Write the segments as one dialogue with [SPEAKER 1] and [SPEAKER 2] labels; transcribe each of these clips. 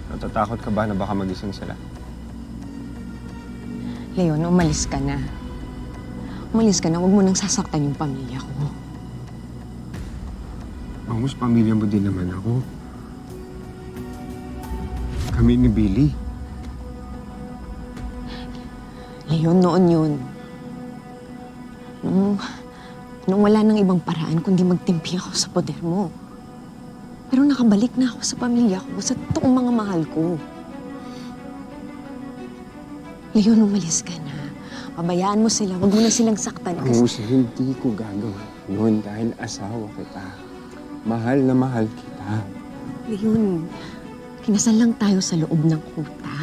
[SPEAKER 1] Natatakot ka ba na baka magising sila?
[SPEAKER 2] Leon, umalis ka na. Umalis ka na. Huwag mo nang sasaktan yung pamilya ko.
[SPEAKER 1] Bangus, pamilya mo din naman ako. Kami ni Billy.
[SPEAKER 2] Leon, noon yun. Nung wala nang ibang paraan kundi magtimpi ako sa poder mo. Pero nakabalik na ako sa pamilya ko, sa totoong mga mahal ko. Leon, umalis ka na. Pabayaan mo sila, huwag mo na silang saktan.
[SPEAKER 1] Bangus, hindi ko gagawin yun dahil asawa kita. Mahal na mahal kita.
[SPEAKER 2] Leon, kinasal lang tayo sa loob ng kuta.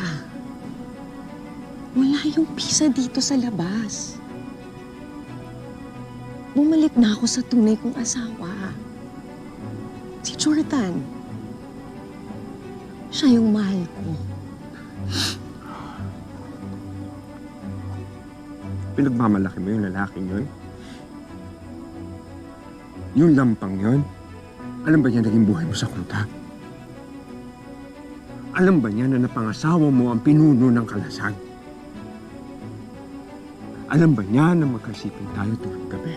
[SPEAKER 2] Wala yung pisa dito sa labas. Bumalik na ako sa tunay kong asawa. Si Jordan. Siya yung mahal ko.
[SPEAKER 1] Pinagmamalaki mo yung lalaking yun? Yung lampang yun? Alam ba niya naging buhay mo sa kuta? Alam ba niya na napangasawa mo ang pinuno ng kalasag? Alam ba niya na magkasiping tayo tuwing gabi?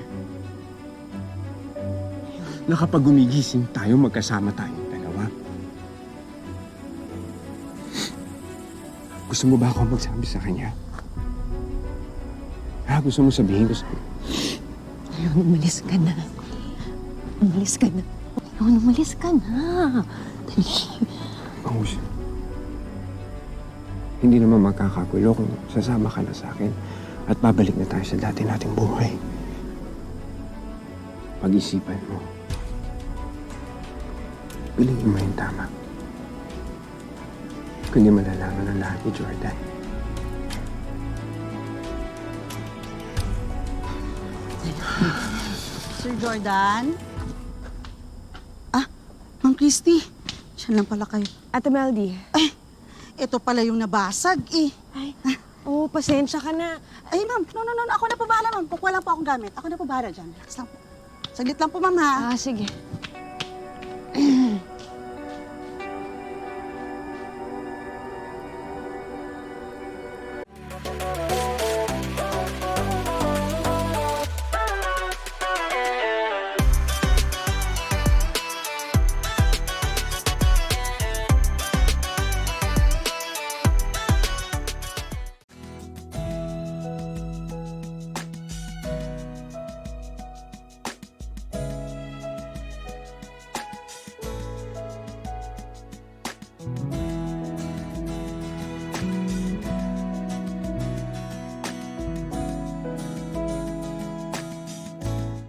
[SPEAKER 1] Na kapag gumigising tayo, magkasama tayong dalawa? Gusto mo ba ako magsabi sa kanya? Gusto mo sabihin ko sa'yo?
[SPEAKER 2] Leon, umalis ka na. Umalis ka na. Leon, umalis ka na. Dali.
[SPEAKER 1] Bangus, hindi naman magkakagulo kung sasama ka na sa akin at babalik na tayo sa dati nating buhay. Pag-isipan mo. Piliin mo yung tama. Kundi malalaman ang lahat ni Jordan.
[SPEAKER 3] Sir Jordan? Ma'am Christy. Siya lang pala kayo.
[SPEAKER 2] Ate Meldy.
[SPEAKER 3] Ito pala yung nabasag eh.
[SPEAKER 2] Ay, pasensya ka na.
[SPEAKER 3] Ay ma'am, no. Ako na po bahala ma'am. Kukuha lang po akong gamit. Ako na po bahala dyan. Relax lang po. Saglit lang po ma'am ha.
[SPEAKER 2] Sige.